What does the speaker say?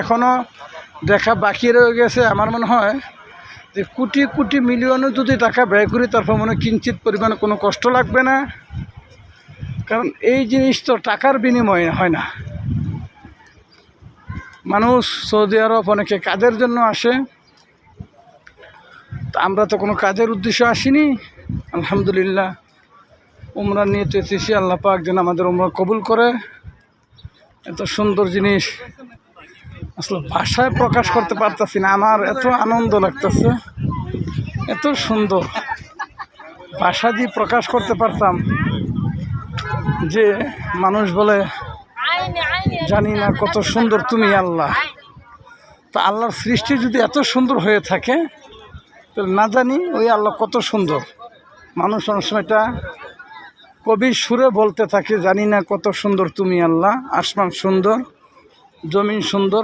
এখনো দেখা বাকি রয়ে গেছে। আমার মনে হয় যে কোটি কোটি মিলিয়নও যদি টাকা ব্যয় করি তারপর মনে হয় কিঞ্চিত পরিমাণে কোনো কষ্ট লাগবে না, কারণ এই জিনিস তো টাকার বিনিময়ে হয় না। মানুষ সৌদি আরব অনেকে কাজের জন্য আসে, তা আমরা তো কোনো কাজের উদ্দেশ্যে আসিনি। আলহামদুলিল্লাহ উমরা নিয়ে তো এসেছি, আল্লাহ পাক যেন আমাদের উমরা কবুল করে। এত সুন্দর জিনিস আসলে ভাষায় প্রকাশ করতে পারতেছি না, আমার এত আনন্দ লাগতেছে, এত সুন্দর। ভাষা দিয়ে প্রকাশ করতে পারতাম যে মানুষ বলে জানি না কত সুন্দর তুমি আল্লাহ। তা আল্লাহর সৃষ্টি যদি এত সুন্দর হয়ে থাকে তাহলে না জানি ওই আল্লাহ কত সুন্দর। মানুষ অনেক সময় এটা কবির সুরে বলতে থাকে, জানি না কত সুন্দর তুমি আল্লাহ, আসমান সুন্দর, জমিন সুন্দর।